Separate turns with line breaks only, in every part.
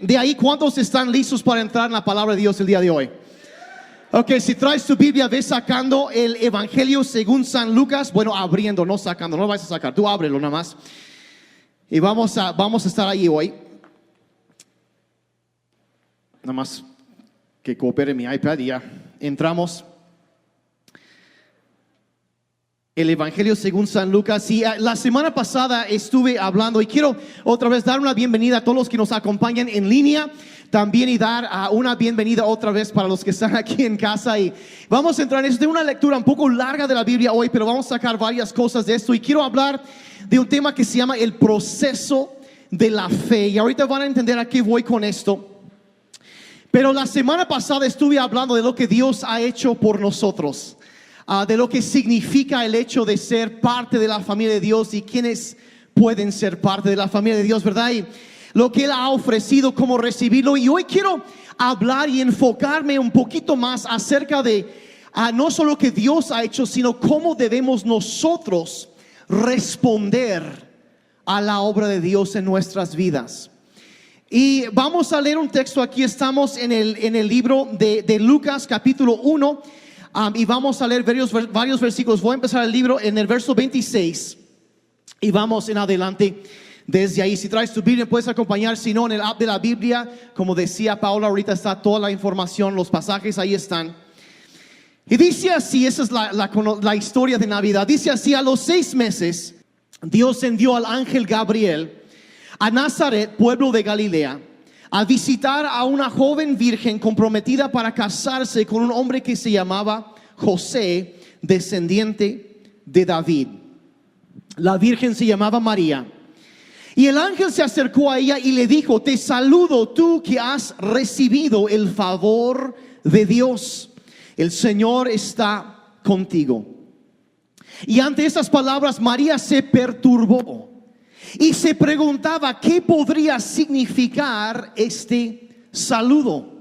de ahí, ¿cuántos están listos para entrar en la palabra de Dios el día de hoy? Ok, si traes tu Biblia, ves sacando el Evangelio según San Lucas. Bueno, abriendo, no sacando, no lo vas a sacar, tú ábrelo nada más. Y vamos a estar ahí hoy. Nada más que coopere mi iPad y ya entramos. El Evangelio según San Lucas. Y la semana pasada estuve hablando y quiero otra vez dar una bienvenida a todos los que nos acompañan en línea. También y dar una bienvenida otra vez para los que están aquí en casa. Y vamos a entrar en esto. Tengo una lectura un poco larga de la Biblia hoy, pero vamos a sacar varias cosas de esto. Y quiero hablar de un tema que se llama el proceso de la fe. Y ahorita van a entender a qué voy con esto. Pero la semana pasada estuve hablando de lo que Dios ha hecho por nosotros. De lo que significa el hecho de ser parte de la familia de Dios y quienes pueden ser parte de la familia de Dios, ¿verdad? Y lo que Él ha ofrecido, cómo recibirlo. Y hoy quiero hablar y enfocarme un poquito más acerca de no solo lo que Dios ha hecho, sino cómo debemos nosotros responder a la obra de Dios en nuestras vidas. Y vamos a leer un texto. Aquí estamos en el libro de Lucas capítulo 1. Y vamos a leer varios versículos. Voy a empezar el libro en el verso 26 y vamos en adelante desde ahí. Si traes tu Biblia puedes acompañar, si no en el app de la Biblia, como decía Paula, ahorita está toda la información, los pasajes ahí están. Y dice así, esa es la historia de Navidad. Dice así: a los 6 meses Dios envió al ángel Gabriel a Nazaret, pueblo de Galilea, a visitar a una joven virgen comprometida para casarse con un hombre que se llamaba José, descendiente de David. La virgen se llamaba María. Y el ángel se acercó a ella y le dijo: te saludo, tú que has recibido el favor de Dios. El Señor está contigo. Y ante estas palabras María se perturbó y se preguntaba qué podría significar este saludo.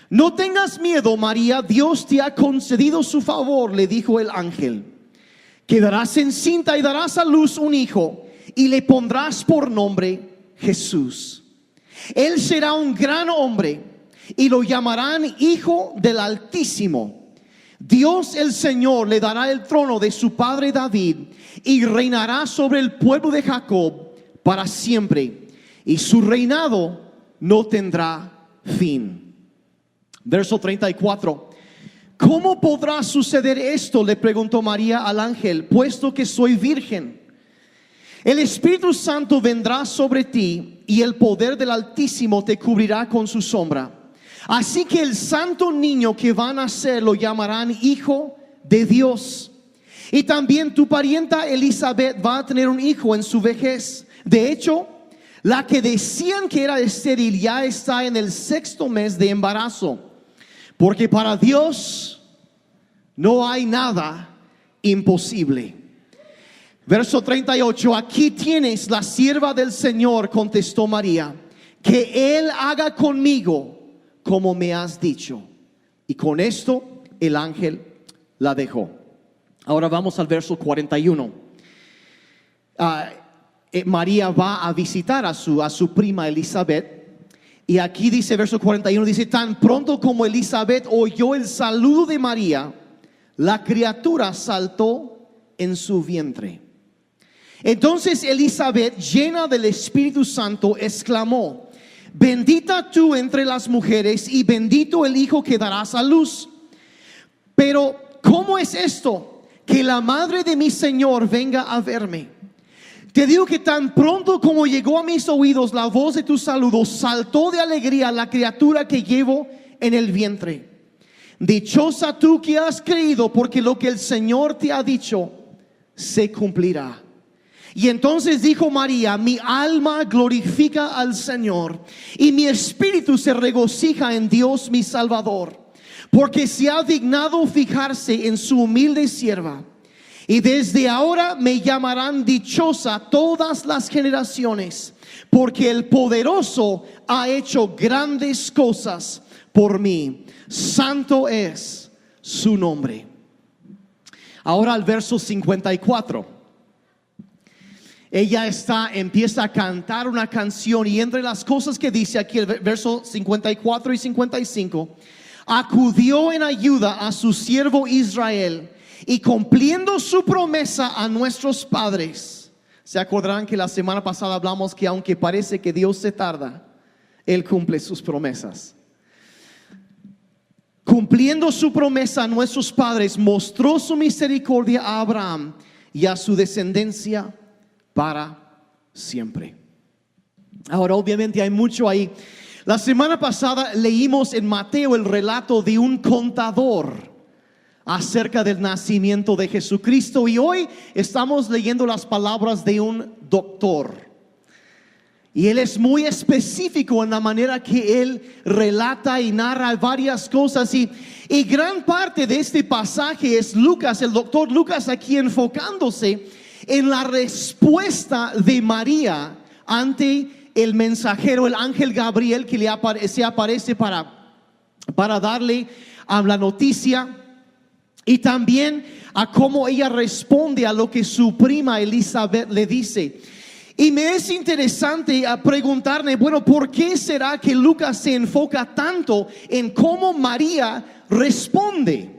No tengas miedo, María, Dios te ha concedido su favor, le dijo el ángel. Quedarás encinta y darás a luz un hijo y le pondrás por nombre Jesús. Él será un gran hombre y lo llamarán Hijo del Altísimo. Dios el Señor le dará el trono de su padre David y reinará sobre el pueblo de Jacob para siempre, y su reinado no tendrá fin. Verso 34. ¿Cómo podrá suceder esto?, le preguntó María al ángel, puesto que soy virgen. El Espíritu Santo vendrá sobre ti y el poder del Altísimo te cubrirá con su sombra. Así que el santo niño que va a nacer lo llamarán Hijo de Dios. Y también tu parienta Elizabeth va a tener un hijo en su vejez. De hecho, la que decían que era estéril ya está en el 6º mes de embarazo, porque para Dios no hay nada imposible. Verso 38. Aquí tienes la sierva del Señor, contestó María, que Él haga conmigo como me has dicho. Y con esto el ángel la dejó. Ahora vamos al verso 41. María va a visitar a su prima Elizabeth. Y aquí dice, verso 41, dice: tan pronto como Elizabeth oyó el saludo de María, la criatura saltó en su vientre. Entonces Elizabeth, llena del Espíritu Santo, exclamó: bendita tú entre las mujeres y bendito el hijo que darás a luz. Pero ¿cómo es esto? Que la madre de mi Señor venga a verme. Te digo que tan pronto como llegó a mis oídos la voz de tu saludo, saltó de alegría la criatura que llevo en el vientre. Dichosa tú que has creído, porque lo que el Señor te ha dicho se cumplirá. Y entonces dijo María: mi alma glorifica al Señor, y mi espíritu se regocija en Dios mi Salvador, porque se ha dignado fijarse en su humilde sierva. Y desde ahora me llamarán dichosa todas las generaciones, porque el poderoso ha hecho grandes cosas por mí. Santo es su nombre. Ahora al verso 54. ella empieza a cantar una canción y entre las cosas que dice aquí el verso 54 y 55, acudió en ayuda a su siervo Israel y cumpliendo su promesa a nuestros padres. Se acordarán que la semana pasada hablamos que aunque parece que Dios se tarda, Él cumple sus promesas. Cumpliendo su promesa a nuestros padres, mostró su misericordia a Abraham y a su descendencia para siempre. Ahora, obviamente hay mucho ahí. La semana pasada leímos en Mateo el relato de un contador acerca del nacimiento de Jesucristo y hoy estamos leyendo las palabras de un doctor. Y él es muy específico en la manera que él relata y narra varias cosas. Y gran parte de este pasaje es Lucas, el doctor Lucas, aquí enfocándose en la respuesta de María ante el mensajero, el ángel Gabriel, que se aparece para darle la noticia. Y también a cómo ella responde a lo que su prima Elizabeth le dice. Y me es interesante preguntarme, bueno, ¿por qué será que Lucas se enfoca tanto en cómo María responde?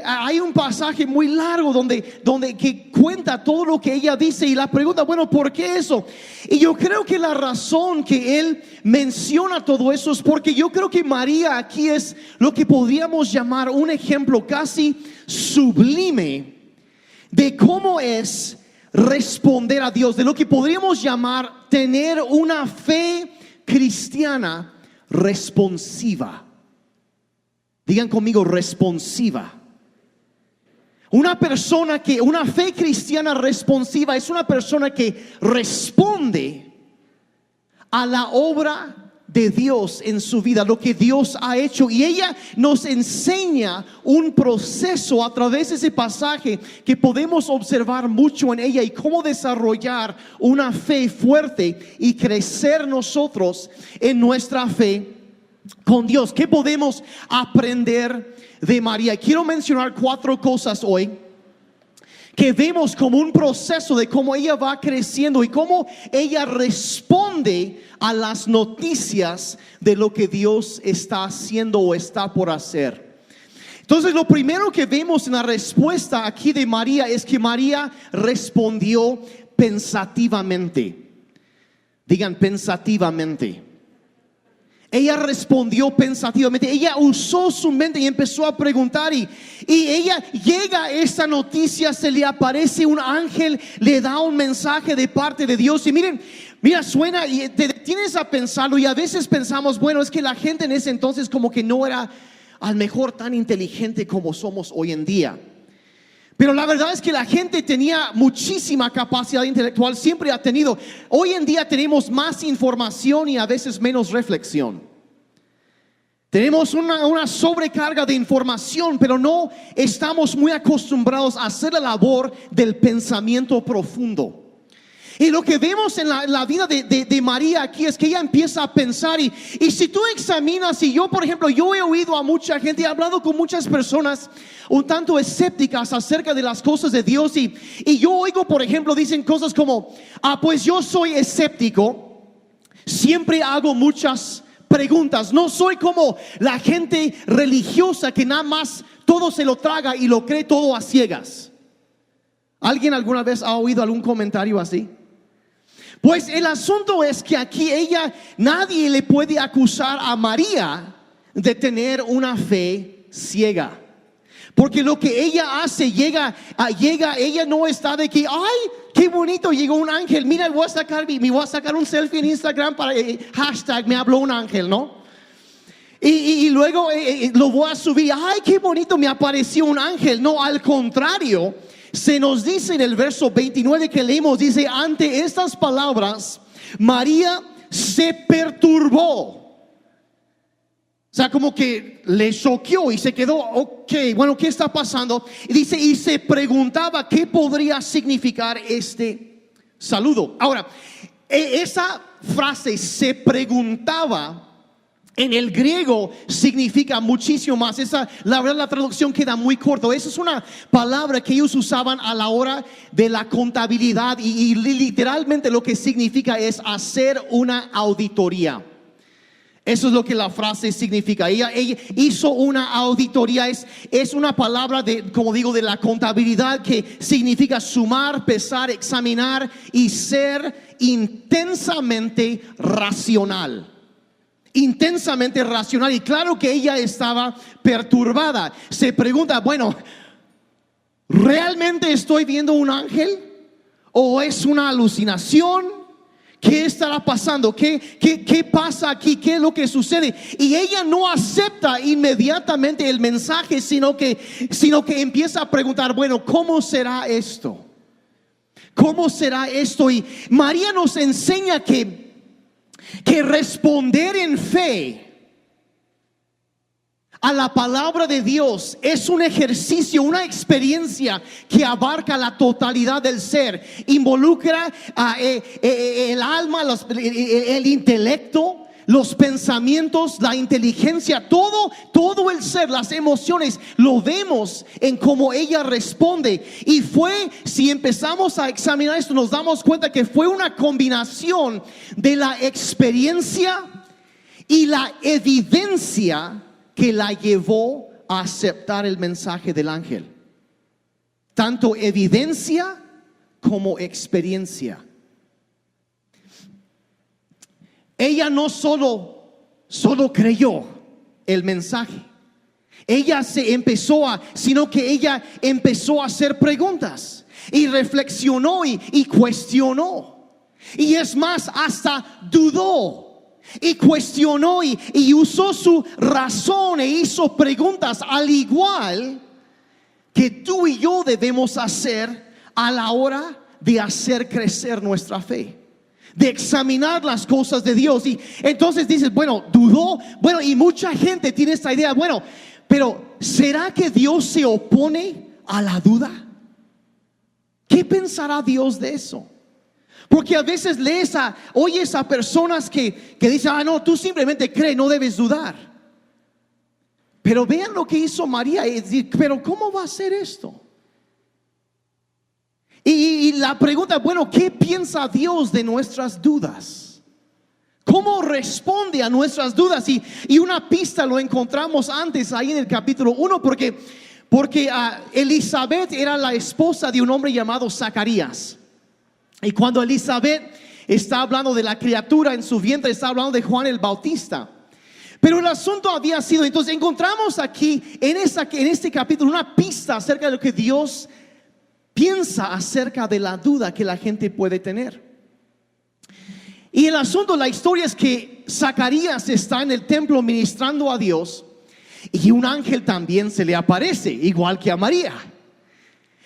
Hay un pasaje muy largo donde que cuenta todo lo que ella dice y la pregunta, bueno, ¿por qué eso? Y yo creo que la razón que él menciona todo eso es porque yo creo que María aquí es lo que podríamos llamar un ejemplo casi sublime de cómo es responder a Dios, de lo que podríamos llamar tener una fe cristiana responsiva. Digan conmigo, responsiva. Una fe cristiana responsiva es una persona que responde a la obra de Dios en su vida, lo que Dios ha hecho. Y ella nos enseña un proceso a través de ese pasaje que podemos observar mucho en ella y cómo desarrollar una fe fuerte y crecer nosotros en nuestra fe con Dios. ¿Qué podemos aprender de María? Quiero mencionar 4 cosas hoy que vemos como un proceso de cómo ella va creciendo y cómo ella responde a las noticias de lo que Dios está haciendo o está por hacer. Entonces, lo primero que vemos en la respuesta aquí de María es que María respondió pensativamente. Digan, pensativamente. Ella respondió pensativamente. Ella usó su mente y empezó a preguntar y ella llega a esta noticia, se le aparece un ángel, le da un mensaje de parte de Dios. Y mira, suena y te detienes a pensarlo y a veces pensamos, bueno, es que la gente en ese entonces como que no era a lo mejor tan inteligente como somos hoy en día. Pero la verdad es que la gente tenía muchísima capacidad intelectual, siempre ha tenido. Hoy en día tenemos más información y a veces menos reflexión. Tenemos una sobrecarga de información, pero no estamos muy acostumbrados a hacer la labor del pensamiento profundo. Y lo que vemos en la vida de María aquí es que ella empieza a pensar y si tú examinas, y yo por ejemplo, yo he oído a mucha gente, he hablado con muchas personas un tanto escépticas acerca de las cosas de Dios y yo oigo, por ejemplo, dicen cosas como, pues yo soy escéptico, siempre hago muchas preguntas, no soy como la gente religiosa que nada más todo se lo traga y lo cree todo a ciegas. ¿Alguien alguna vez ha oído algún comentario así? Pues el asunto es que aquí nadie le puede acusar a María de tener una fe ciega. Porque lo que ella hace, ella no está de que, ay, qué bonito, llegó un ángel, mira, me voy a sacar un selfie en Instagram para hashtag me habló un ángel, ¿no? Y luego lo voy a subir, ay, qué bonito, me apareció un ángel. No, al contrario, se nos dice en el verso 29 que leímos, dice, ante estas palabras, María se perturbó. O sea, como que le choqueó y se quedó, ok, bueno, ¿qué está pasando? Y dice, y se preguntaba qué podría significar este saludo. Ahora, esa frase, se preguntaba, En el griego significa muchísimo más. La verdad, la traducción queda muy corta. Esa es una palabra que ellos usaban a la hora de la contabilidad y literalmente lo que significa es hacer una auditoría. Eso es lo que la frase significa. Ella hizo una auditoría. Es una palabra como digo, de la contabilidad, que significa sumar, pesar, examinar y ser intensamente racional. Intensamente racional. Y claro que ella estaba perturbada. Se pregunta, bueno, ¿realmente estoy viendo un ángel? ¿O es una alucinación? ¿Qué estará pasando? ¿Qué pasa aquí? ¿Qué es lo que sucede? Y ella no acepta inmediatamente el mensaje, sino que empieza a preguntar, bueno, ¿cómo será esto? ¿Cómo será esto? Y María nos enseña que responder en fe a la palabra de Dios es un ejercicio, una experiencia que abarca la totalidad del ser. Involucra el alma, el intelecto, los pensamientos, la inteligencia, todo el ser, las emociones. Lo vemos en cómo ella responde. Y si empezamos a examinar esto, nos damos cuenta que fue una combinación de la experiencia y la evidencia que la llevó a aceptar el mensaje del ángel. Tanto evidencia como experiencia. Ella no solo creyó el mensaje. Sino que ella empezó a hacer preguntas y reflexionó y cuestionó. Y es más, hasta dudó y cuestionó y usó su razón e hizo preguntas, al igual que tú y yo debemos hacer a la hora de hacer crecer nuestra fe, de examinar las cosas de Dios. Y entonces dices, bueno, dudó. Bueno, y mucha gente tiene esta idea, bueno, pero ¿será que Dios se opone a la duda? ¿Qué pensará Dios de eso? Porque a veces oyes a personas que dicen, no, tú simplemente crees, no debes dudar. Pero vean lo que hizo María y decir, pero ¿cómo va a ser esto? Y la pregunta, bueno, ¿qué piensa Dios de nuestras dudas? ¿Cómo responde a nuestras dudas? Y una pista lo encontramos antes ahí en el capítulo 1, porque Elizabeth era la esposa de un hombre llamado Zacarías. Y cuando Elizabeth está hablando de la criatura en su vientre, está hablando de Juan el Bautista. Pero el asunto había sido, entonces encontramos aquí en este capítulo una pista acerca de lo que Dios piensa acerca de la duda que la gente puede tener. Y el asunto, la historia es que Zacarías está en el templo ministrando a Dios, y un ángel también se le aparece, igual que a María.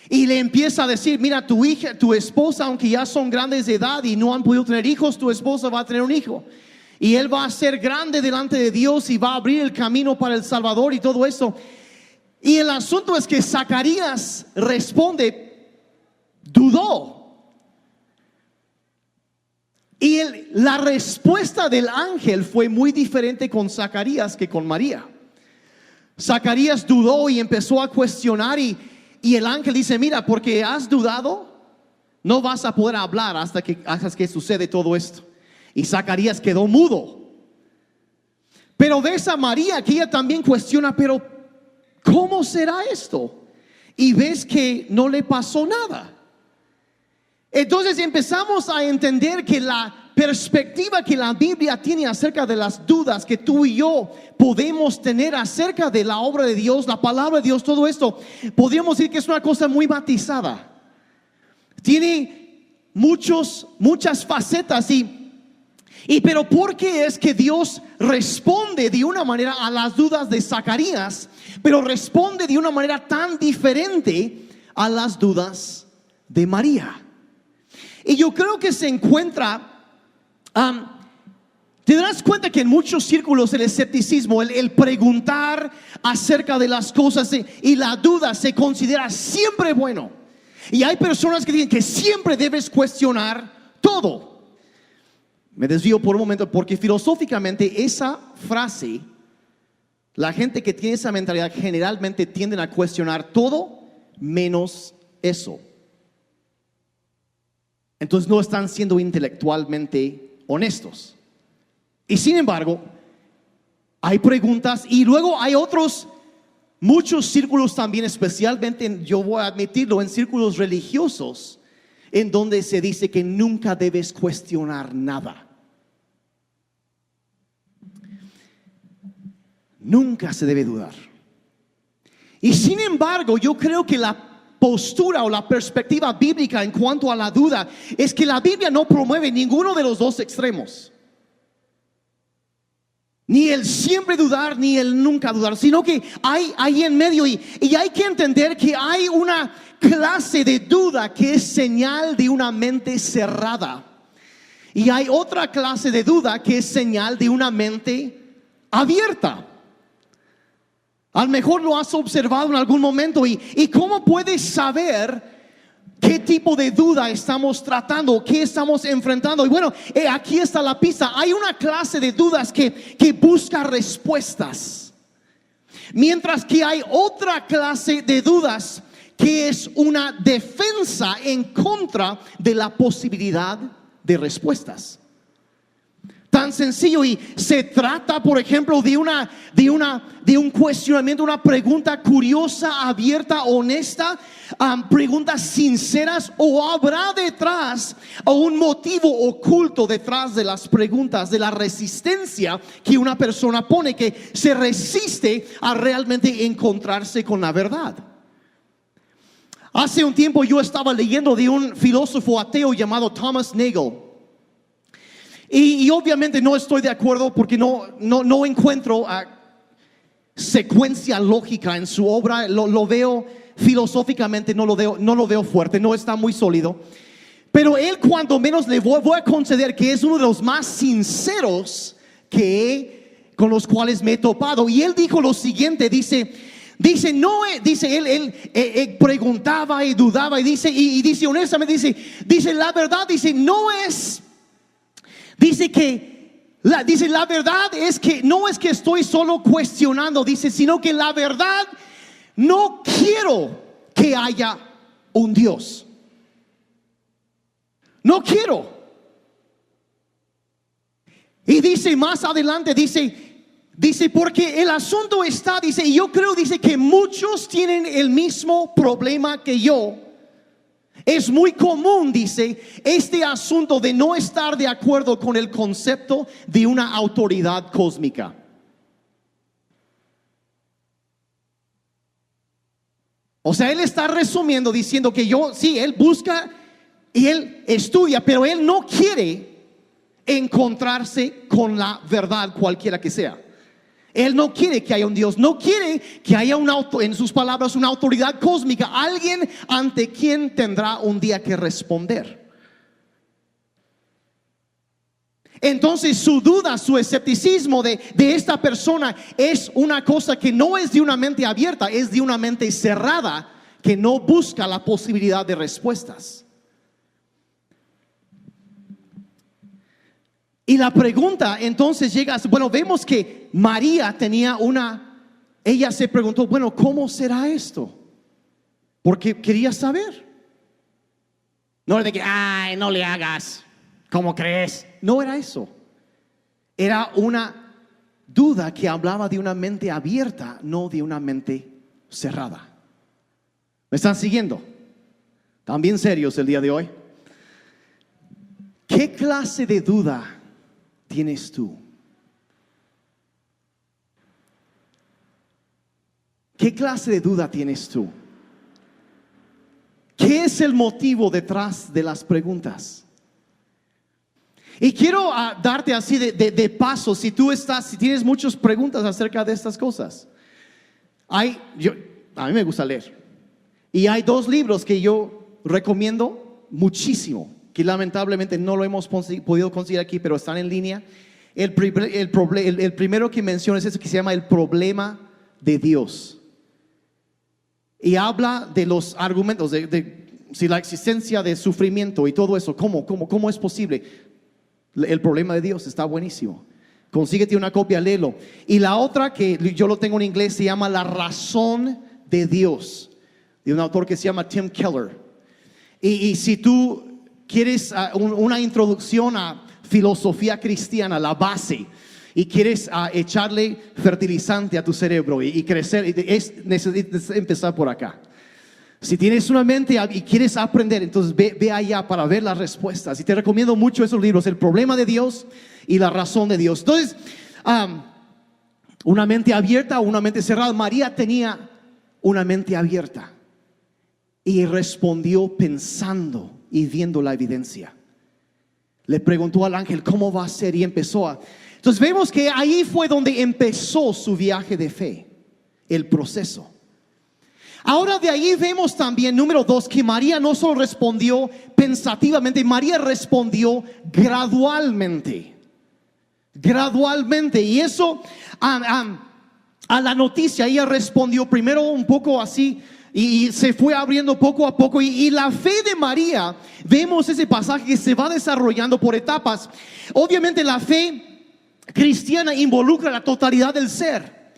Y le empieza a decir, mira, tu hija, tu esposa, aunque ya son grandes de edad y no han podido tener hijos, tu esposa va a tener un hijo. Y él va a ser grande delante de Dios y va a abrir el camino para el Salvador y todo eso. Y el asunto es que Zacarías responde, dudó. Y la respuesta del ángel fue muy diferente con Zacarías que con María. Zacarías dudó y empezó a cuestionar y el ángel dice, mira, porque has dudado, no vas a poder hablar hasta que sucede todo esto. Y Zacarías quedó mudo. Pero ves a María que ella también cuestiona, pero ¿cómo será esto? Y ves que no le pasó nada. Entonces empezamos a entender que la perspectiva que la Biblia tiene acerca de las dudas que tú y yo podemos tener acerca de la obra de Dios, la palabra de Dios, todo esto, podríamos decir que es una cosa muy matizada. Tiene muchas facetas pero ¿por qué es que Dios responde de una manera a las dudas de Zacarías, pero responde de una manera tan diferente a las dudas de María? Y yo creo que se encuentra, te das cuenta que en muchos círculos el escepticismo, el preguntar acerca de las cosas y la duda se considera siempre bueno. Y hay personas que dicen que siempre debes cuestionar todo. Me desvío por un momento porque filosóficamente esa frase, la gente que tiene esa mentalidad generalmente tienden a cuestionar todo menos eso. Entonces no están siendo intelectualmente honestos. Y sin embargo, hay preguntas y luego hay muchos círculos también, especialmente, yo voy a admitirlo, en círculos religiosos, en donde se dice que nunca debes cuestionar nada. Nunca se debe dudar. Y sin embargo, yo creo que la postura o la perspectiva bíblica en cuanto a la duda es que la Biblia no promueve ninguno de los dos extremos. Ni el siempre dudar, ni el nunca dudar, sino que hay ahí en medio y hay que entender que hay una clase de duda que es señal de una mente cerrada. Y hay otra clase de duda que es señal de una mente abierta. A lo mejor lo has observado en algún momento y ¿cómo puedes saber qué tipo de duda estamos tratando, qué estamos enfrentando? Y bueno, aquí está la pista. Hay una clase de dudas que busca respuestas, mientras que hay otra clase de dudas que es una defensa en contra de la posibilidad de respuestas. Tan sencillo, y se trata, por ejemplo, de un cuestionamiento, una pregunta curiosa, abierta, honesta, preguntas sinceras, o habrá detrás un motivo oculto detrás de las preguntas, de la resistencia que una persona pone, que se resiste a realmente encontrarse con la verdad. Hace un tiempo yo estaba leyendo de un filósofo ateo llamado Thomas Nagel. Y obviamente no estoy de acuerdo porque no encuentro secuencia lógica en su obra. Lo veo filosóficamente, no lo veo fuerte, no está muy sólido. Pero él, cuando menos, le voy a conceder que es uno de los más sinceros con los cuales me he topado. Y él dijo lo siguiente, dice él preguntaba y dudaba y dice honestamente, dice la verdad, no es. Dice la verdad es que no es que estoy solo cuestionando, sino que la verdad, no quiero que haya un Dios. No quiero. Y dice más adelante, dice porque el asunto está, y yo creo, que muchos tienen el mismo problema que yo. Es muy común, este asunto de no estar de acuerdo con el concepto de una autoridad cósmica. O sea, él está resumiendo diciendo que él busca y él estudia, pero él no quiere encontrarse con la verdad cualquiera que sea. Él no quiere que haya un Dios, no quiere que haya en sus palabras, una autoridad cósmica, alguien ante quien tendrá un día que responder. Entonces su duda, su escepticismo de esta persona es una cosa que no es de una mente abierta, es de una mente cerrada que no busca la posibilidad de respuestas. Y la pregunta entonces llega, bueno, vemos que María ella se preguntó, bueno, ¿cómo será esto? Porque quería saber. No era de que, ay, no le hagas, ¿cómo crees? No era eso. Era una duda que hablaba de una mente abierta, no de una mente cerrada. ¿Me están siguiendo? ¿Están bien serios el día de hoy? ¿Qué clase de duda tienes tú? ¿Qué clase de duda tienes tú? ¿Qué es el motivo detrás de las preguntas? Y quiero darte así de paso, si tienes muchas preguntas acerca de estas cosas. A mí me gusta leer. Y hay 2 libros que yo recomiendo muchísimo, que lamentablemente no lo hemos podido conseguir aquí, pero están en línea. El primero que menciono es ese que se llama El problema de Dios. Y habla de los argumentos de si la existencia de sufrimiento y todo eso, ¿cómo es posible? El problema de Dios, está buenísimo. Consíguete una copia, léelo. Y la otra que yo lo tengo en inglés se llama La razón de Dios, de un autor que se llama Tim Keller. Y si tú quieres una introducción a filosofía cristiana, la base, y quieres echarle fertilizante a tu cerebro y crecer, necesitas empezar por acá. Si tienes una mente y quieres aprender, entonces ve allá para ver las respuestas. Y te recomiendo mucho esos libros, El problema de Dios y La razón de Dios. Entonces, una mente abierta o una mente cerrada. María tenía una mente abierta y respondió pensando y viendo la evidencia. Le preguntó al ángel cómo va a ser y empezó a... Entonces vemos que ahí fue donde empezó su viaje de fe, el proceso. Ahora de ahí vemos también, número 2, que María no solo respondió pensativamente, María respondió gradualmente. Gradualmente. Y eso a la noticia, ella respondió primero un poco así y se fue abriendo poco a poco. Y la fe de María, vemos ese pasaje que se va desarrollando por etapas. Obviamente la fe cristiana involucra la totalidad del ser,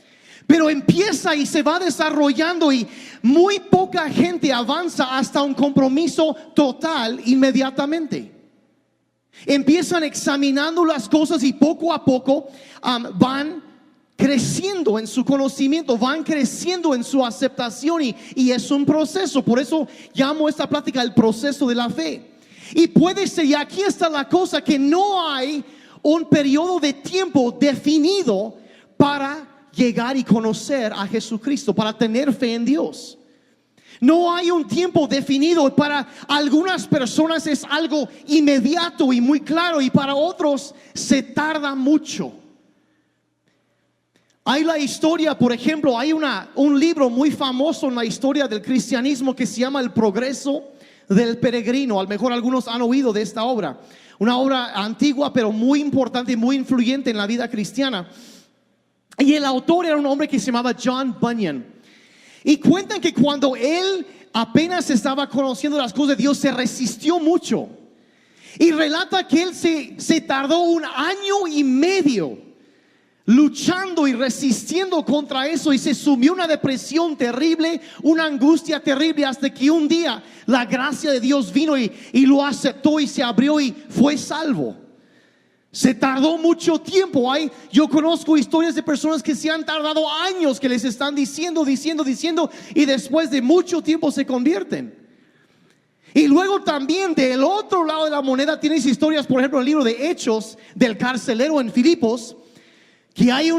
pero empieza y se va desarrollando y muy poca gente avanza hasta un compromiso total inmediatamente. Empiezan examinando las cosas y poco a poco van creciendo en su conocimiento, van creciendo en su aceptación y es un proceso. Por eso llamo esta plática el proceso de la fe. Y puede ser, y aquí está la cosa, que no hay un periodo de tiempo definido para llegar y conocer a Jesucristo, para tener fe en Dios. No hay un tiempo definido. Para algunas personas es algo inmediato y muy claro, y para otros se tarda mucho. Hay la historia, por ejemplo, hay un libro muy famoso en la historia del cristianismo que se llama El progreso del peregrino. A lo mejor algunos han oído de esta obra. Una obra antigua pero muy importante y muy influyente en la vida cristiana. Y el autor era un hombre que se llamaba John Bunyan. Y cuentan que cuando él apenas estaba conociendo las cosas de Dios, se resistió mucho. Y relata que él se tardó 1 año y medio luchando y resistiendo contra eso, y se sumió en una depresión terrible, una angustia terrible, hasta que un día la gracia de Dios vino y lo aceptó y se abrió y fue salvo. Se tardó mucho tiempo. Yo conozco historias de personas que se han tardado años, que les están diciendo, y después de mucho tiempo se convierten. Y luego también del otro lado de la moneda tienes historias, por ejemplo, el libro de Hechos del carcelero en Filipos, que ahí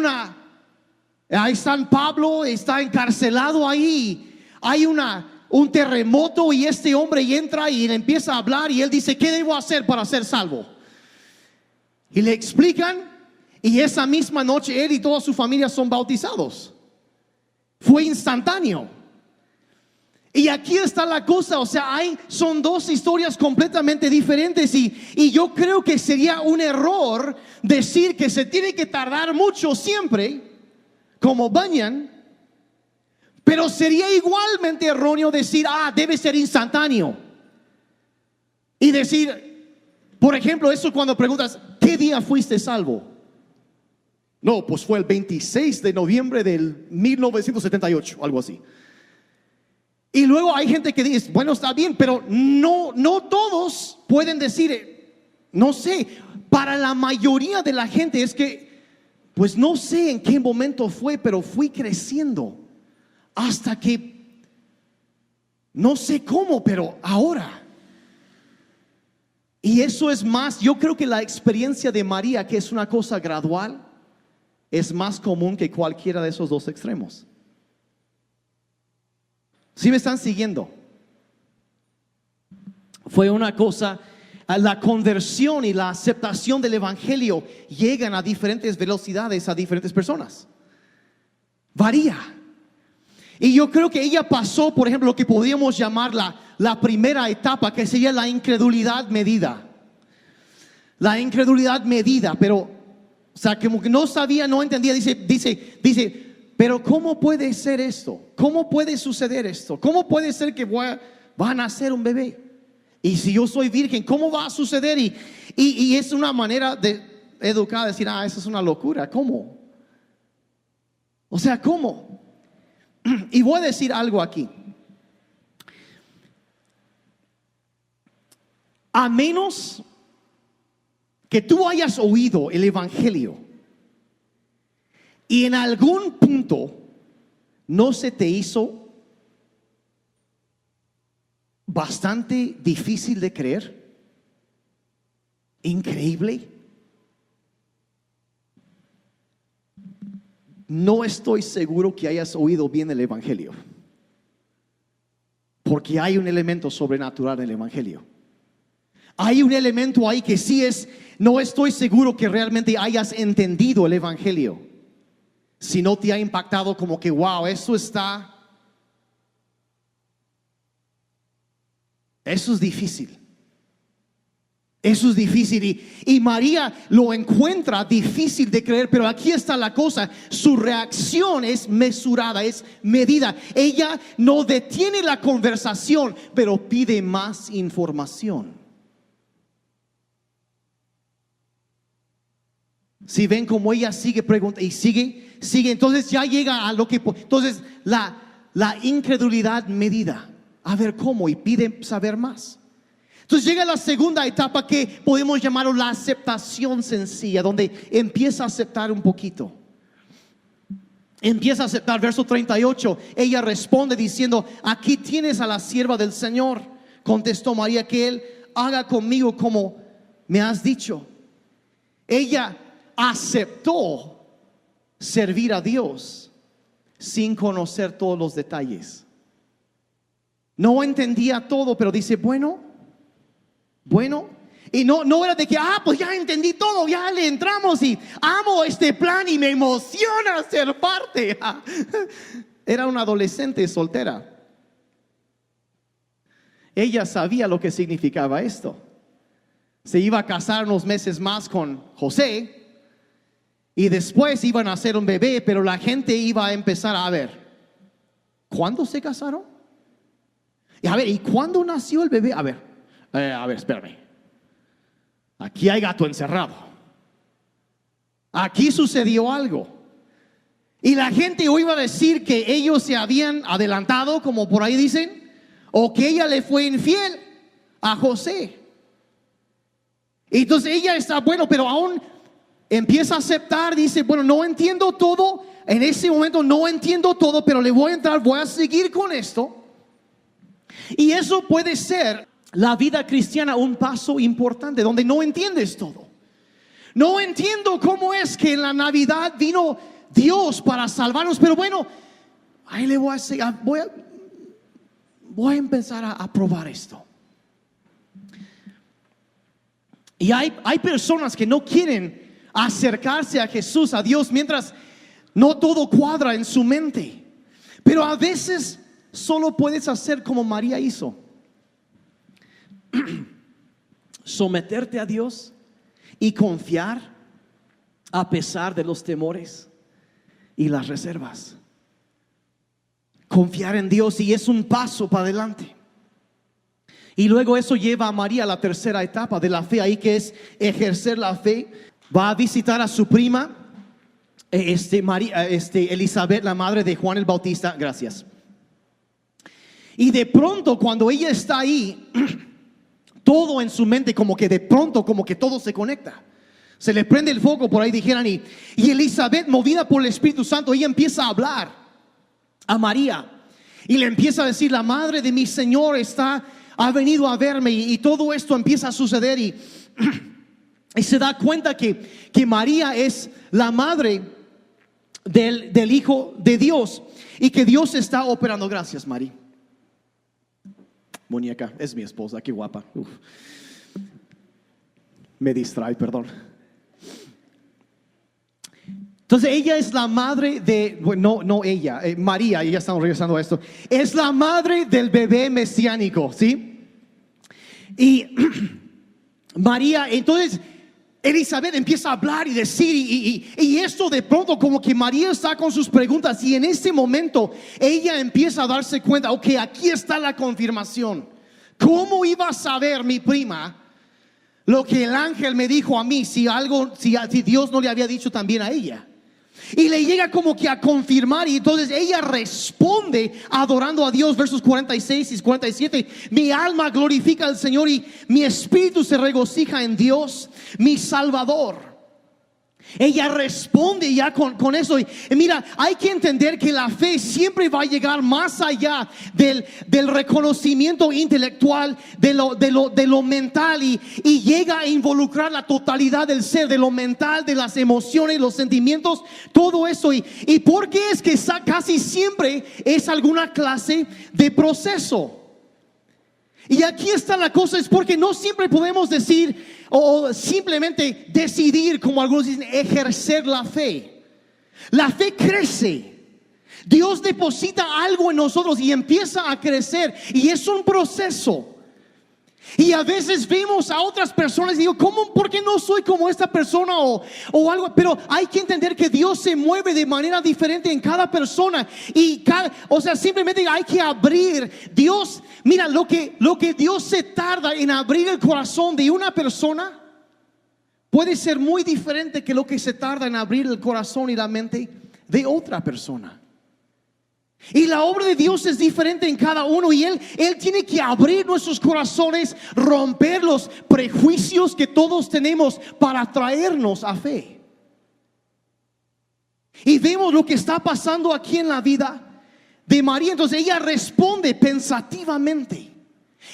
San Pablo está encarcelado ahí, hay un terremoto y este hombre entra y le empieza a hablar y él dice: ¿qué debo hacer para ser salvo? Y le explican, y esa misma noche él y toda su familia son bautizados. Fue instantáneo. Y aquí está la cosa, o sea, son dos historias completamente diferentes, y yo creo que sería un error decir que se tiene que tardar mucho siempre, como Bunyan, pero sería igualmente erróneo decir, debe ser instantáneo. Y decir, por ejemplo, eso cuando preguntas, ¿qué día fuiste salvo? No, pues fue el 26 de noviembre del 1978, algo así. Y luego hay gente que dice, bueno, está bien, pero no todos pueden decir, no sé. Para la mayoría de la gente es que, pues no sé en qué momento fue, pero fui creciendo hasta que, no sé cómo, pero ahora. Y eso es más, yo creo que la experiencia de María, que es una cosa gradual, es más común que cualquiera de esos dos extremos. ¿Sí me están siguiendo? Fue una cosa, la conversión y la aceptación del evangelio llegan a diferentes velocidades a diferentes personas. Varía. Y yo creo que ella pasó, por ejemplo, lo que podríamos llamar la primera etapa, que sería la incredulidad medida. La incredulidad medida, pero, o sea, como que no sabía, no entendía, dice, pero ¿cómo puede ser esto? ¿Cómo puede suceder esto? ¿Cómo puede ser que va a nacer un bebé? Y si yo soy virgen, ¿cómo va a suceder? Y es una manera de educar, decir, eso es una locura. ¿Cómo? O sea, ¿cómo? Y voy a decir algo aquí. A menos que tú hayas oído el evangelio y en algún punto no se te hizo bastante difícil de creer, increíble, no estoy seguro que hayas oído bien el evangelio, porque hay un elemento sobrenatural en el evangelio. Hay un elemento ahí que sí no estoy seguro que realmente hayas entendido el evangelio. Si no te ha impactado como que, wow, eso es difícil. Eso es difícil y María lo encuentra difícil de creer, pero aquí está la cosa, su reacción es mesurada, es medida. Ella no detiene la conversación, pero pide más información. Si ven como ella sigue preguntando y sigue, entonces ya llega a lo que, entonces la incredulidad medida, a ver cómo, y pide saber más. Entonces llega la segunda etapa que podemos llamarlo la aceptación sencilla, donde empieza a aceptar un poquito. Empieza a aceptar, verso 38. Ella responde diciendo: aquí tienes a la sierva del Señor. Contestó María, que Él haga conmigo como me has dicho. Ella aceptó servir a Dios sin conocer todos los detalles. No entendía todo, pero dice, bueno, y no era de que, pues ya entendí todo, ya le entramos y amo este plan y me emociona ser parte. Era una adolescente soltera. Ella sabía lo que significaba esto. Se iba a casar unos meses más con José y después iban a hacer un bebé, pero la gente iba a empezar a ver, ¿cuándo se casaron? Y a ver, ¿y cuándo nació el bebé? A ver, espérame. Aquí hay gato encerrado. Aquí sucedió algo. Y la gente o iba a decir que ellos se habían adelantado, como por ahí dicen, o que ella le fue infiel a José. Y entonces ella está, bueno, pero aún empieza a aceptar, dice, bueno, no entiendo todo. En ese momento no entiendo todo, pero le voy a entrar, voy a seguir con esto. Y eso puede ser la vida cristiana, un paso importante donde no entiendes todo. No entiendo cómo es que en la Navidad vino Dios para salvarnos, pero bueno, ahí le voy a seguir, voy a empezar a probar esto. Y hay personas que no quieren acercarse a Jesús, a Dios, mientras no todo cuadra en su mente. Pero a veces solo puedes hacer como María hizo: someterte a Dios y confiar a pesar de los temores y las reservas. Confiar en Dios, y es un paso para adelante. Y luego eso lleva a María a la tercera etapa de la fe, ahí que es ejercer la fe. Va a visitar a su prima Elizabeth, la madre de Juan el Bautista. Gracias. Y de pronto, cuando ella está ahí, todo en su mente como que de pronto como que todo se conecta. Se le prende el foco, por ahí dijeran. Y Elizabeth, movida por el Espíritu Santo, ella empieza a hablar a María y le empieza a decir: la madre de mi Señor ha venido a verme. Y todo esto empieza a suceder, y se da cuenta que María es la madre del Hijo de Dios, y que Dios está operando. Gracias, María. Muñeca, es mi esposa, qué guapa. Uf. Me distrae, perdón. Entonces ella es la madre de, bueno, no ella, María, y ya estamos regresando a esto. Es la madre del bebé mesiánico, ¿sí? Y María, entonces Elizabeth empieza a hablar y decir, y esto de pronto como que María está con sus preguntas, y en ese momento ella empieza a darse cuenta: ok, aquí está la confirmación. ¿Cómo iba a saber mi prima lo que el ángel me dijo a mí, si Dios no le había dicho también a ella. Y le llega como que a confirmar, y entonces ella responde adorando a Dios. Versos 46 y 47: mi alma glorifica al Señor y mi espíritu se regocija en Dios, mi Salvador. Ella responde ya con eso. Y mira, hay que entender que la fe siempre va a llegar más allá del reconocimiento intelectual, de lo mental, y llega a involucrar la totalidad del ser, de lo mental, de las emociones, los sentimientos, todo eso. ¿Y por qué es que casi siempre es alguna clase de proceso? Y aquí está la cosa, es porque no siempre podemos decir o simplemente decidir, como algunos dicen, ejercer la fe. La fe crece. Dios deposita algo en nosotros y empieza a crecer, y es un proceso. Y a veces vemos a otras personas y digo, ¿por qué no soy como esta persona o algo? Pero hay que entender que Dios se mueve de manera diferente en cada persona. Simplemente hay que abrir. Dios, mira, lo que Dios se tarda en abrir el corazón de una persona puede ser muy diferente que lo que se tarda en abrir el corazón y la mente de otra persona. Y la obra de Dios es diferente en cada uno, y Él tiene que abrir nuestros corazones, romper los prejuicios que todos tenemos para traernos a fe. Y vemos lo que está pasando aquí en la vida de María. Entonces ella responde pensativamente,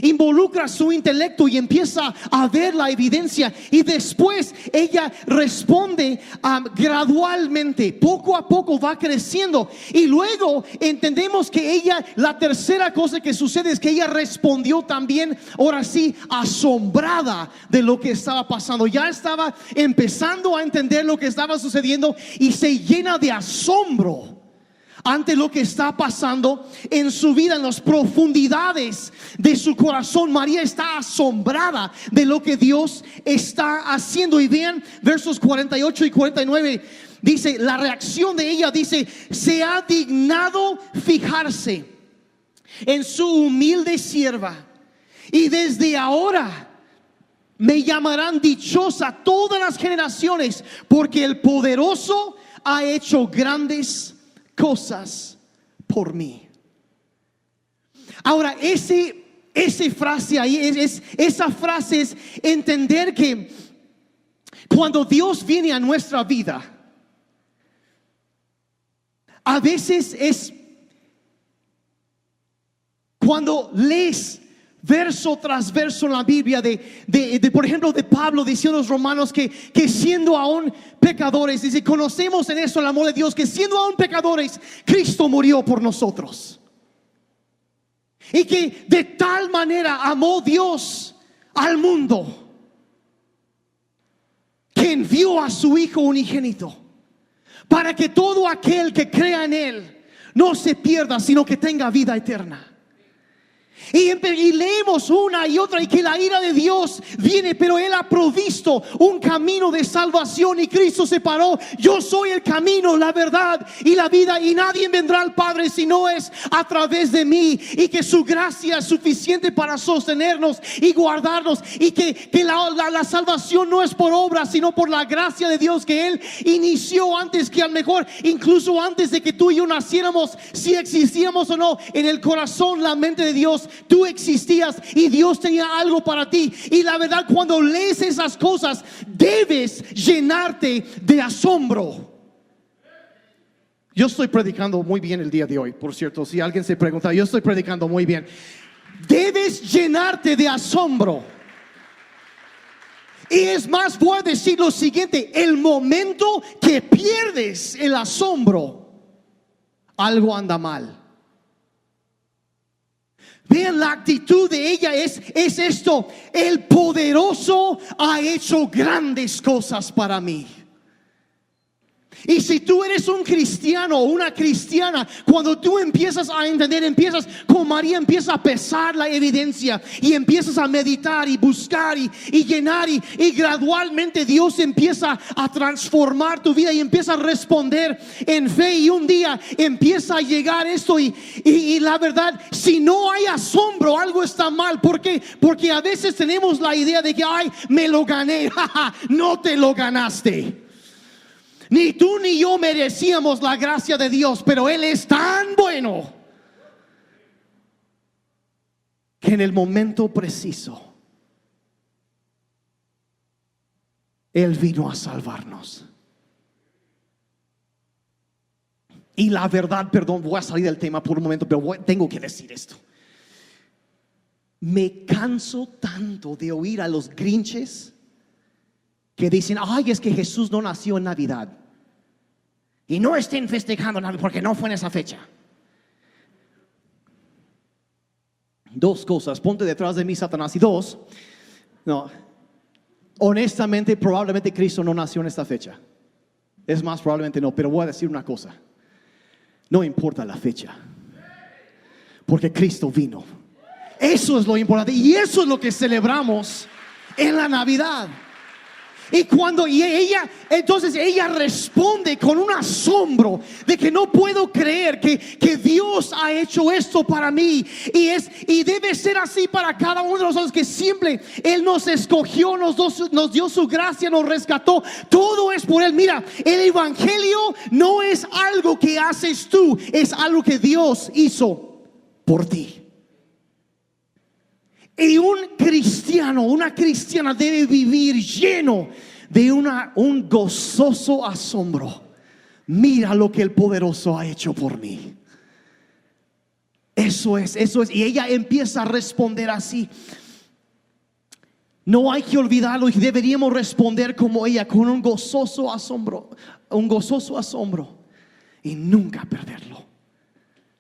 involucra su intelecto y empieza a ver la evidencia, y después ella responde gradualmente, poco a poco va creciendo. Y luego entendemos que ella, la tercera cosa que sucede es que ella respondió también, ahora sí, asombrada de lo que estaba pasando. Ya estaba empezando a entender lo que estaba sucediendo y se llena de asombro ante lo que está pasando en su vida, en las profundidades de su corazón. María está asombrada de lo que Dios está haciendo. Y vean versos 48 y 49, dice, la reacción de ella, dice, se ha dignado fijarse en su humilde sierva, y desde ahora me llamarán dichosa todas las generaciones, porque el poderoso ha hecho grandes cosas por mí. Ahora, esa frase ahí esa frase es entender que cuando Dios viene a nuestra vida, a veces es cuando lees verso tras verso en la Biblia por ejemplo, de Pablo diciendo a los romanos que siendo aún pecadores, dice, conocemos en eso el amor de Dios, que siendo aún pecadores, Cristo murió por nosotros. Y que de tal manera amó Dios al mundo, que envió a su Hijo unigénito, para que todo aquel que crea en Él no se pierda, sino que tenga vida eterna. Y leemos una y otra, y que la ira de Dios viene, pero Él ha provisto un camino de salvación, y Cristo se paró: yo soy el camino, la verdad y la vida, y nadie vendrá al Padre si no es a través de mí. Y que su gracia es suficiente para sostenernos y guardarnos, y que la salvación no es por obra, sino por la gracia de Dios que Él inició antes, que a lo mejor incluso antes de que tú y yo naciéramos, si existíamos o no, en el corazón, la mente de Dios, tú existías y Dios tenía algo para ti. Y la verdad, cuando lees esas cosas, debes llenarte de asombro. Yo estoy predicando muy bien el día de hoy, por cierto, si alguien se pregunta, yo estoy predicando muy bien. Debes llenarte de asombro. Y es más, voy a decir lo siguiente: el momento que pierdes el asombro, algo anda mal. Vean, la actitud de ella es esto: el poderoso ha hecho grandes cosas para mí. Y si tú eres un cristiano o una cristiana, cuando tú empiezas a entender, empiezas con María, empieza a pesar la evidencia y empiezas a meditar y buscar y llenar y gradualmente Dios empieza a transformar tu vida y empieza a responder en fe, y un día empieza a llegar esto y la verdad, si no hay asombro, algo está mal. ¿Por qué? Porque a veces tenemos la idea de que ay, me lo gané. No te lo ganaste. Ni tú ni yo merecíamos la gracia de Dios, pero Él es tan bueno que en el momento preciso Él vino a salvarnos. Y la verdad, perdón, voy a salir del tema por un momento, pero tengo que decir esto. Me canso tanto de oír a los grinches que dicen, ay, es que Jesús no nació en Navidad. Y no estén festejando Navidad porque no fue en esa fecha. Dos cosas, ponte detrás de mí, Satanás. Y dos, no, honestamente, probablemente Cristo no nació en esta fecha. Es más, probablemente no, pero voy a decir una cosa. No importa la fecha, porque Cristo vino. Eso es lo importante y eso es lo que celebramos en la Navidad. Entonces ella responde con un asombro de que no puedo creer que Dios ha hecho esto para mí, y debe ser así para cada uno de nosotros, que siempre Él nos escogió, nos dio su gracia, nos rescató. Todo es por Él. Mira, el evangelio no es algo que haces tú, es algo que Dios hizo por ti. Y un cristiano, una cristiana debe vivir lleno de un gozoso asombro. Mira lo que el poderoso ha hecho por mí. Eso es. Y ella empieza a responder así. No hay que olvidarlo y deberíamos responder como ella, con un gozoso asombro. Un gozoso asombro. Y nunca perderlo.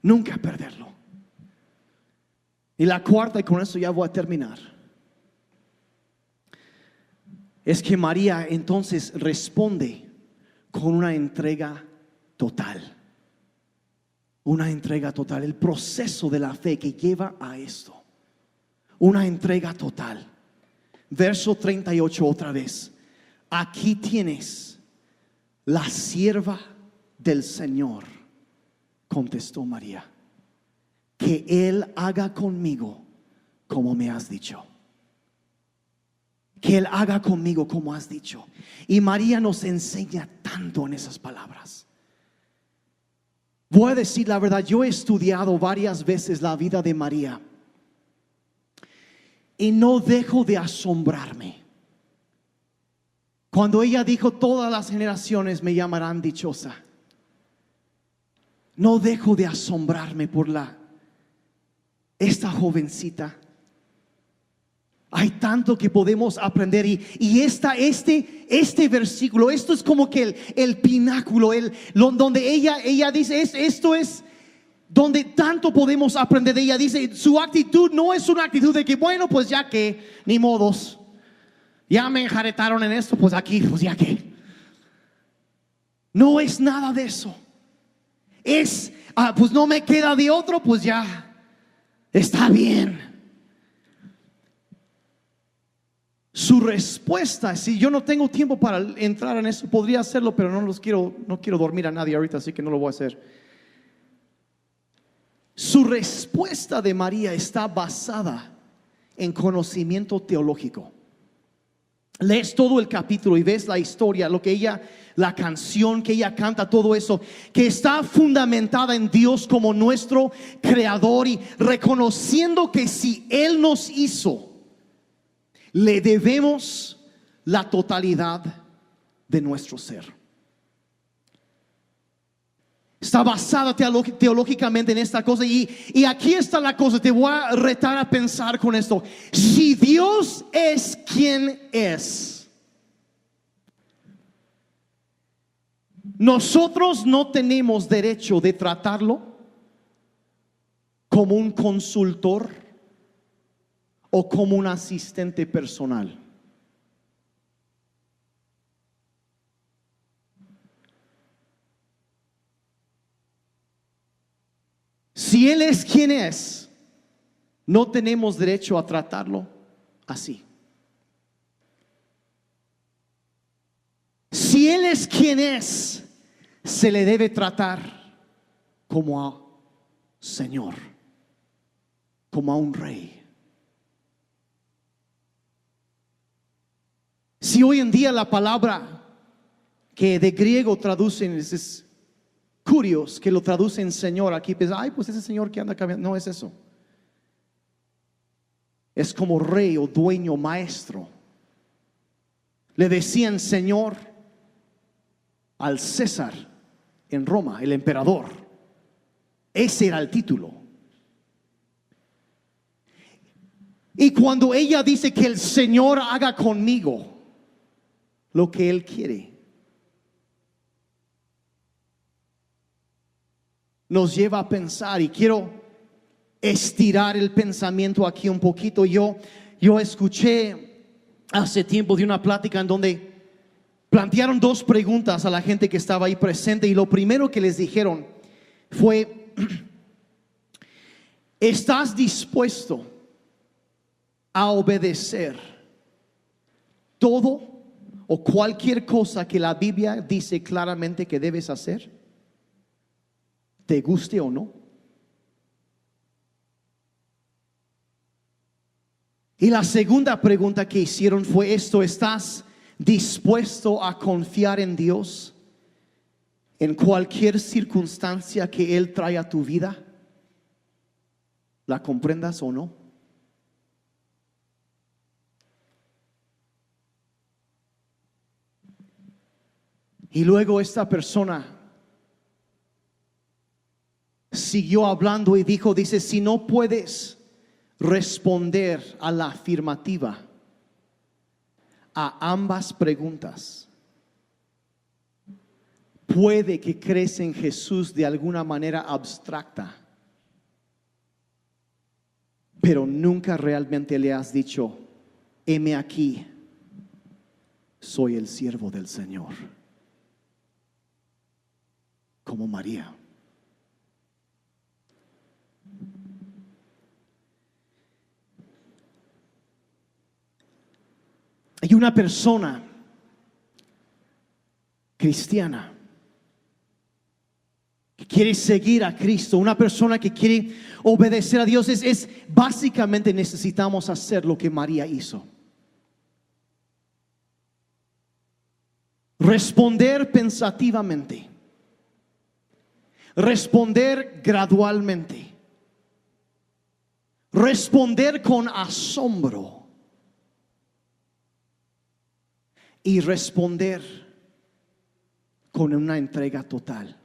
Nunca perderlo. Y la cuarta, y con eso ya voy a terminar, es que María entonces responde con una entrega total. Una entrega total. El proceso de la fe que lleva a esto. Una entrega total. Verso 38 otra vez. Aquí tienes la sierva del Señor, contestó María. Que Él haga conmigo como me has dicho. Que Él haga conmigo como has dicho. Y María nos enseña tanto en esas palabras. Voy a decir la verdad, yo he estudiado varias veces la vida de María y no dejo de asombrarme. Cuando ella dijo, todas las generaciones me llamarán dichosa, no dejo de asombrarme por esta jovencita. Hay tanto que podemos aprender y este versículo, esto es como que el pináculo, donde ella dice, esto es donde tanto podemos aprender de ella. Dice, su actitud no es una actitud de que, bueno, pues ya que, ni modos, ya me enjaretaron en esto, pues aquí, pues ya que. No es nada de eso. Es, pues no me queda de otro, pues ya. Está bien. Su respuesta, si yo no tengo tiempo para entrar en eso, podría hacerlo, pero no quiero dormir a nadie ahorita, así que no lo voy a hacer. Su respuesta de María está basada en conocimiento teológico. Lees todo el capítulo y ves la historia, la canción que ella canta, todo eso, que está fundamentada en Dios como nuestro creador, y reconociendo que si Él nos hizo, le debemos la totalidad de nuestro ser. Está basada teológicamente en esta cosa, y aquí está la cosa. Te voy a retar a pensar con esto. Si Dios es quien es, nosotros no tenemos derecho de tratarlo como un consultor o como un asistente personal. Si Él es quien es, no tenemos derecho a tratarlo así. Si Él es quien es, se le debe tratar como a Señor, como a un rey. Si hoy en día la palabra que de griego traducen es curios, que lo traducen Señor, aquí piensa, ay, pues ese Señor que anda caminando, no es eso. Es como rey o dueño, maestro. Le decían Señor al César en Roma, el emperador. Ese era el título. Y cuando ella dice que el Señor haga conmigo lo que Él quiere, nos lleva a pensar, y quiero estirar el pensamiento aquí un poquito. Yo escuché hace tiempo de una plática en donde plantearon dos preguntas a la gente que estaba ahí presente, y lo primero que les dijeron fue: ¿estás dispuesto a obedecer todo o cualquier cosa que la Biblia dice claramente que debes hacer, te guste o no? Y la segunda pregunta que hicieron fue esto: ¿estás dispuesto a confiar en Dios en cualquier circunstancia que Él trae a tu vida, la comprendas o no? Y luego esta persona siguió hablando y dice, si no puedes responder a la afirmativa a ambas preguntas, puede que crees en Jesús de alguna manera abstracta, pero nunca realmente le has dicho: heme aquí, soy el siervo del Señor, como María. Hay una persona cristiana que quiere seguir a Cristo, una persona que quiere obedecer a Dios. Es básicamente necesitamos hacer lo que María hizo: responder pensativamente, responder gradualmente, responder con asombro y responder con una entrega total.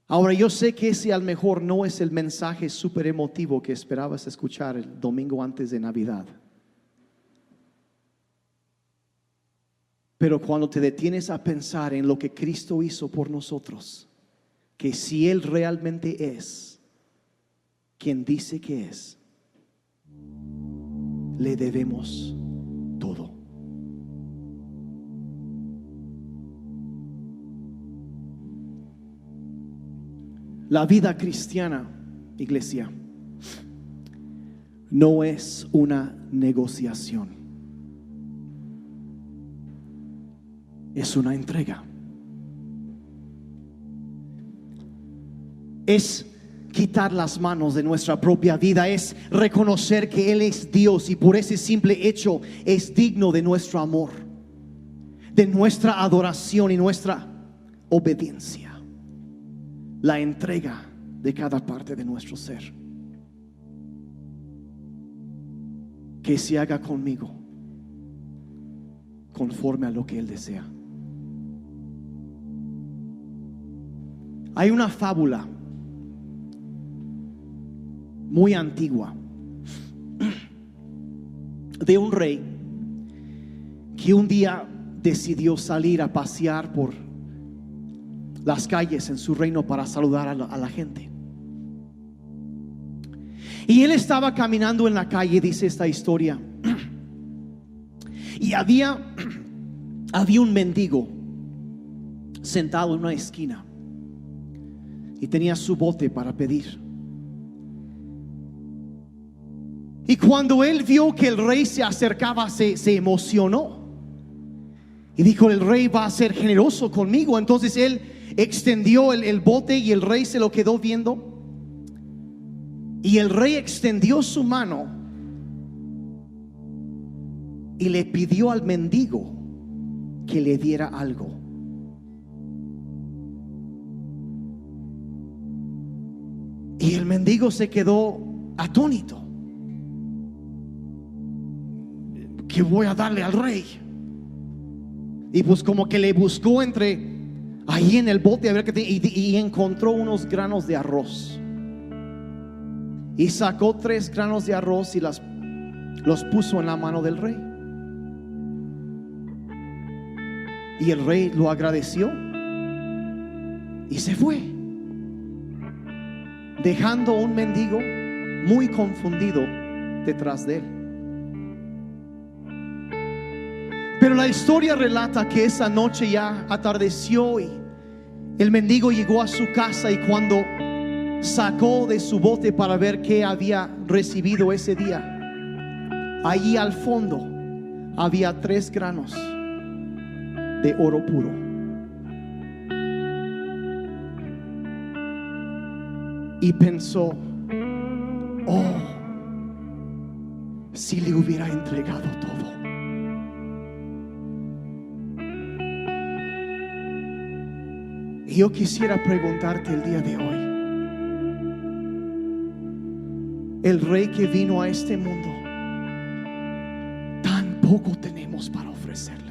Ahora, yo sé que ese a lo mejor no es el mensaje súper emotivo que esperabas escuchar el domingo antes de Navidad, pero cuando te detienes a pensar en lo que Cristo hizo por nosotros, que si Él realmente es quien dice que es, le debemos todo. La vida cristiana, iglesia, no es una negociación, es una entrega. Es quitar las manos de nuestra propia vida, es reconocer que Él es Dios y por ese simple hecho es digno de nuestro amor, de nuestra adoración y nuestra obediencia. La entrega de cada parte de nuestro ser. Que se haga conmigo conforme a lo que Él desea. Hay una fábula muy antigua de un rey que un día decidió salir a pasear por las calles en su reino para saludar a la gente. Y él estaba caminando en la calle, dice esta historia, y había un mendigo sentado en una esquina y tenía su bote para pedir. Y cuando él vio que el rey se acercaba, se emocionó y dijo: el rey va a ser generoso conmigo. Entonces él extendió el bote y el rey se lo quedó viendo. Y el rey extendió su mano y le pidió al mendigo que le diera algo. Y el mendigo se quedó atónito. ¿Qué voy a darle al rey? Y pues como que le buscó ahí en el bote a ver qué y encontró unos granos de arroz. Y sacó 3 granos de arroz y los puso en la mano del rey. Y el rey lo agradeció y se fue, dejando a un mendigo muy confundido detrás de él. Pero la historia relata que esa noche ya atardeció y el mendigo llegó a su casa, y cuando sacó de su bote para ver qué había recibido ese día, allí al fondo había 3 granos de oro puro. Y pensó: oh, si le hubiera entregado todo. Y yo quisiera preguntarte el día de hoy: el rey que vino a este mundo, tan poco tenemos para ofrecerle.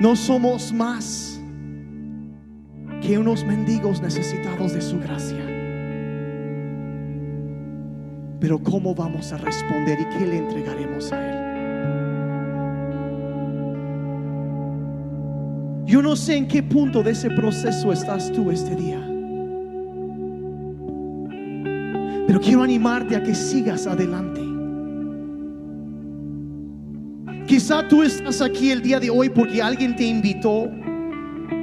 No somos más que unos mendigos necesitados de su gracia. Pero ¿cómo vamos a responder y qué le entregaremos a él? Yo no sé en qué punto de ese proceso estás tú este día, pero quiero animarte a que sigas adelante. Quizá tú estás aquí el día de hoy porque alguien te invitó.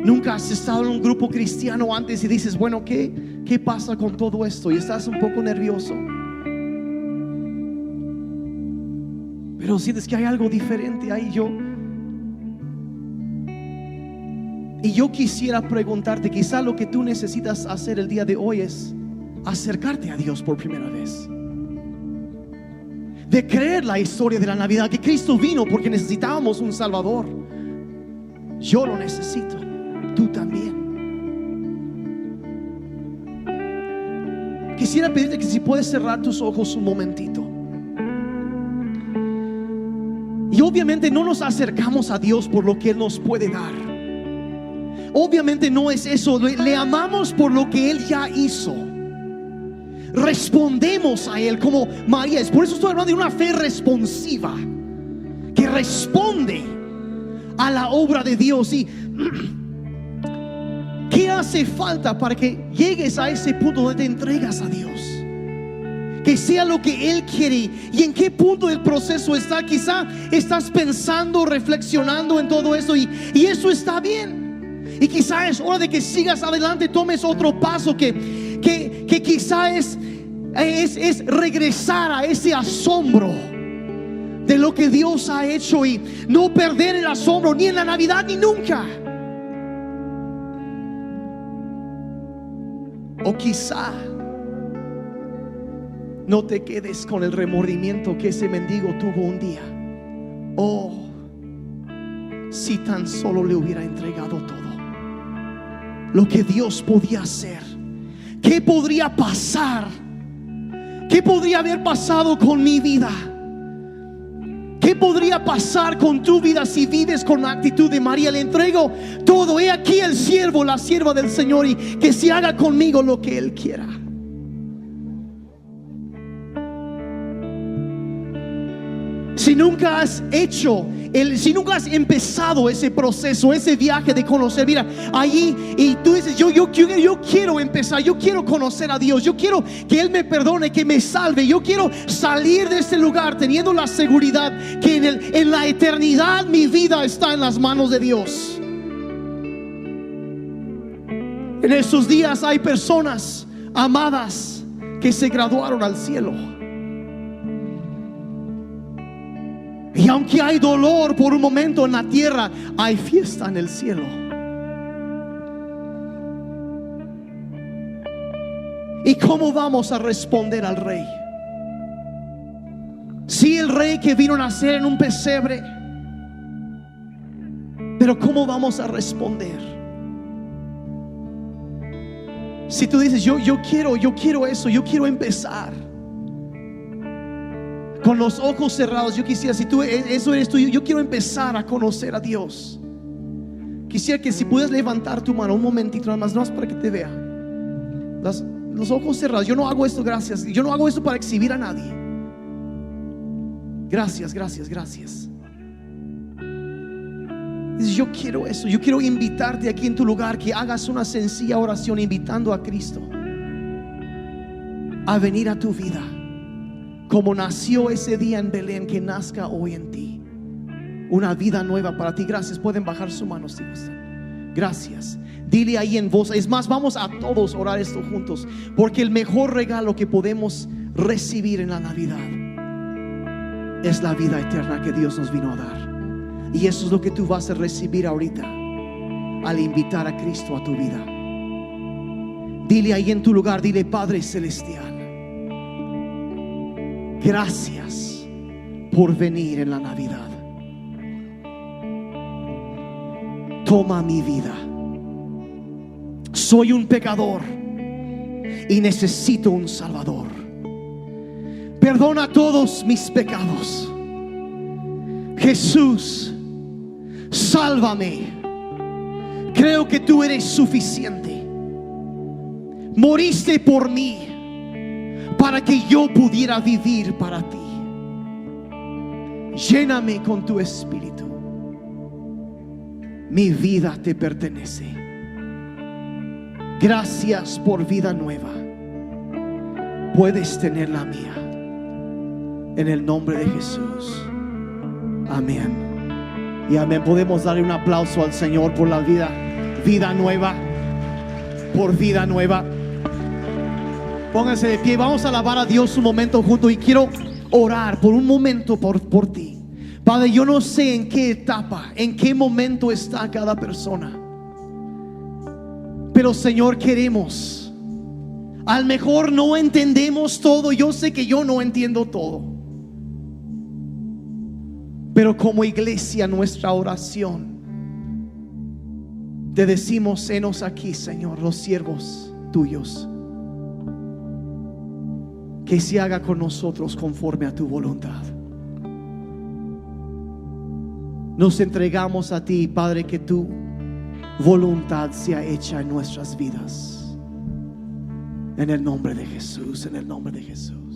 Nunca has estado en un grupo cristiano antes y dices: bueno, ¿qué pasa con todo esto? Y estás un poco nervioso, pero sientes que hay algo diferente ahí. Y yo quisiera preguntarte: quizá lo que tú necesitas hacer el día de hoy es acercarte a Dios por primera vez, de creer la historia de la Navidad, que Cristo vino porque necesitábamos un Salvador. Yo lo necesito, tú también. Quisiera pedirte que si puedes cerrar tus ojos un momentito. Y obviamente no nos acercamos a Dios por lo que Él nos puede dar. Obviamente no es eso. Le amamos por lo que Él ya hizo. Respondemos a Él como María. Es por eso estoy hablando de una fe responsiva, que responde a la obra de Dios. Y ¿qué hace falta para que llegues a ese punto donde te entregas a Dios? Que sea lo que Él quiere. ¿Y en qué punto del proceso está? Quizá estás pensando, reflexionando en todo eso, y eso está bien. Y quizá es hora de que sigas adelante, tomes otro paso que quizá es regresar a ese asombro de lo que Dios ha hecho, y no perder el asombro ni en la Navidad ni nunca. O quizá no te quedes con el remordimiento que ese mendigo tuvo un día. Oh, si tan solo le hubiera entregado todo lo que Dios podía hacer. ¿Qué podría pasar? ¿Qué podría haber pasado con mi vida? ¿Qué podría pasar con tu vida si vives con la actitud de María? Le entrego todo. He aquí el siervo, la sierva del Señor, y que se haga conmigo lo que Él quiera. Si nunca has empezado ese proceso, ese viaje de conocer, mira, allí, y tú dices: yo quiero empezar, yo quiero conocer a Dios, yo quiero que Él me perdone, que me salve, yo quiero salir de este lugar teniendo la seguridad que en la eternidad mi vida está en las manos de Dios. En estos días hay personas amadas que se graduaron al cielo. Y aunque hay dolor por un momento en la tierra, hay fiesta en el cielo. ¿Y cómo vamos a responder al Rey? Sí, el Rey que vino a nacer en un pesebre, pero ¿cómo vamos a responder? Si tú dices, yo quiero eso, yo quiero empezar con los ojos cerrados. Yo quisiera, si tú eso eres tú, yo quiero empezar a conocer a Dios. Quisiera que si puedes levantar tu mano un momentito nada más para que te vea. Los ojos cerrados. Yo no hago esto, gracias. Yo no hago esto para exhibir a nadie. Gracias. Yo quiero eso. Yo quiero invitarte aquí en tu lugar, que hagas una sencilla oración invitando a Cristo a venir a tu vida, como nació ese día en Belén, que nazca hoy en ti una vida nueva para ti. Gracias. Pueden bajar su mano si gustan. Gracias. Dile ahí en voz. Es más, vamos a todos orar esto juntos, porque el mejor regalo que podemos recibir en la Navidad es la vida eterna que Dios nos vino a dar. Y eso es lo que tú vas a recibir ahorita al invitar a Cristo a tu vida. Dile ahí en tu lugar, dile: Padre Celestial, gracias por venir en la Navidad. Toma mi vida. Soy un pecador y necesito un Salvador. Perdona todos mis pecados. Jesús, sálvame. Creo que tú eres suficiente. Moriste por mí para que yo pudiera vivir para ti. Lléname con tu espíritu. Mi vida te pertenece. Gracias por vida nueva. Puedes tener la mía. En el nombre de Jesús. Amén. Y amén. Podemos darle un aplauso al Señor por la vida nueva. Por vida nueva. Pónganse de pie. Vamos a alabar a Dios un momento juntos. Y quiero orar por un momento por ti. Padre, yo no sé en qué etapa, en qué momento está cada persona, pero Señor, queremos. A lo mejor no entendemos todo. Yo sé que yo no entiendo todo, pero como iglesia, nuestra oración, te decimos: henos aquí, Señor, los siervos tuyos, que se haga con nosotros conforme a tu voluntad. Nos entregamos a ti, Padre, que tu voluntad sea hecha en nuestras vidas. En el nombre de Jesús, en el nombre de Jesús.